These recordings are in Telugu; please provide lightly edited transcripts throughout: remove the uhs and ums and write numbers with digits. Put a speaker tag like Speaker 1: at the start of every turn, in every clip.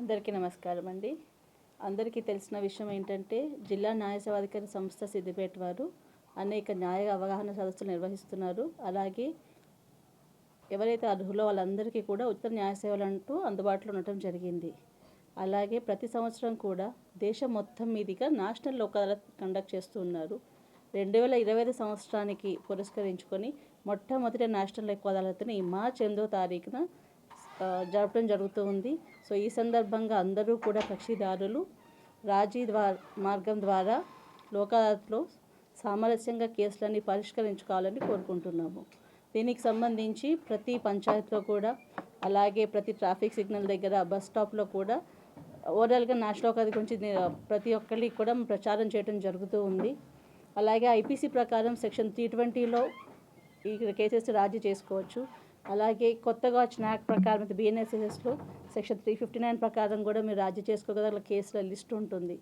Speaker 1: అందరికీ నమస్కారం అండి. అందరికీ తెలిసిన విషయం ఏంటంటే జిల్లా న్యాయ సేవాధికారి సంస్థ సిద్దిపేట వారు అనేక న్యాయ అవగాహన సదస్సులు నిర్వహిస్తున్నారు. అలాగే ఎవరైతే అర్హులో వాళ్ళందరికీ కూడా ఉచిత న్యాయ సేవలు అంటూ అందుబాటులో ఉండటం జరిగింది. అలాగే ప్రతి సంవత్సరం కూడా దేశం మొత్తం మీదుగా నేషనల్ లోక్ అదాలత్ కండక్ట్ చేస్తూ ఉన్నారు. 2025 సంవత్సరానికి పురస్కరించుకొని మొట్టమొదటి నేషనల్ లోక్ అదాలత్ని మార్చి 8వ తారీఖున జరపడం జరుగుతూ ఉంది. సో ఈ సందర్భంగా అందరూ కూడా కక్షిదారులు రాజీ మార్గం ద్వారా లోక్ అదాలత్లో సామరస్యంగా కేసులన్నీ పరిష్కరించుకోవాలని కోరుకుంటున్నాము. దీనికి సంబంధించి ప్రతి పంచాయతీలో కూడా, అలాగే ప్రతి ట్రాఫిక్ సిగ్నల్ దగ్గర, బస్ స్టాప్లో కూడా ఓవరాల్గా నేషనల్ లోక్ అదాలత్ గురించి ప్రతి ఒక్కరికి కూడా ప్రచారం చేయడం జరుగుతూ ఉంది. అలాగే ఐపీసీ ప్రకారం సెక్షన్ 320లో ఈ కేసెస్ రాజీ చేసుకోవచ్చు. అలాగే కొత్తగా వచ్చిన యాక్ట్ ప్రకారం BNSSలో సెక్షన్ 359 ప్రకారం కూడా మీరు రాజీ చేసుకోగల కేసుల లిస్ట్ ఉంటుంది.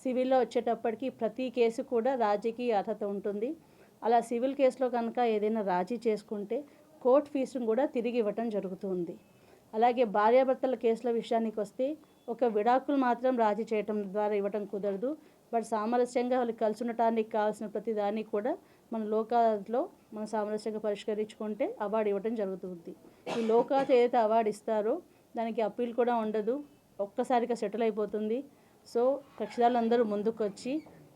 Speaker 1: సివిల్లో వచ్చేటప్పటికి ప్రతి కేసు కూడా రాజీకి అర్హత ఉంటుంది. అలా సివిల్ కేసులో కనుక ఏదైనా రాజీ చేసుకుంటే కోర్టు ఫీజును కూడా తిరిగి ఇవ్వటం జరుగుతుంది. అలాగే భార్యాభర్తల కేసుల విషయానికి వస్తే ఒక విడాకులు మాత్రం రాజీ చేయటం ద్వారా ఇవ్వటం కుదరదు. బట్ సామరస్యంగా వాళ్ళు కలిసి ఉండటానికి కావాల్సిన ప్రతి దాన్ని కూడా మన లోక్ అదాలత్లో మనం సామరస్యంగా పరిష్కరించుకుంటే అవార్డు ఇవ్వడం జరుగుతుంది. ఈ లోక్ అదాలత్ ఏదైతే అవార్డు ఇస్తారో దానికి అప్పీల్ కూడా ఉండదు, ఒక్కసారిగా సెటిల్ అయిపోతుంది. సో కక్షిదారులు అందరూ ముందుకు వచ్చి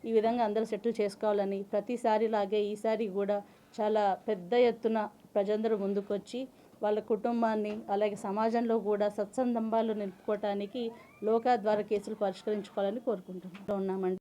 Speaker 1: ఈ విధంగా అందరూ సెటిల్ చేసుకోవాలని, ప్రతిసారి లాగే ఈసారి కూడా చాలా పెద్ద ఎత్తున ప్రజలందరూ ముందుకొచ్చి వాళ్ళ కుటుంబాన్ని, అలాగే సమాజంలో కూడా సత్సంబంధాలు నిలుపుకోవటానికి లోక్ అదాలత్ ద్వారా కేసులు పరిష్కరించుకోవాలని కోరుకుంటున్నామండి.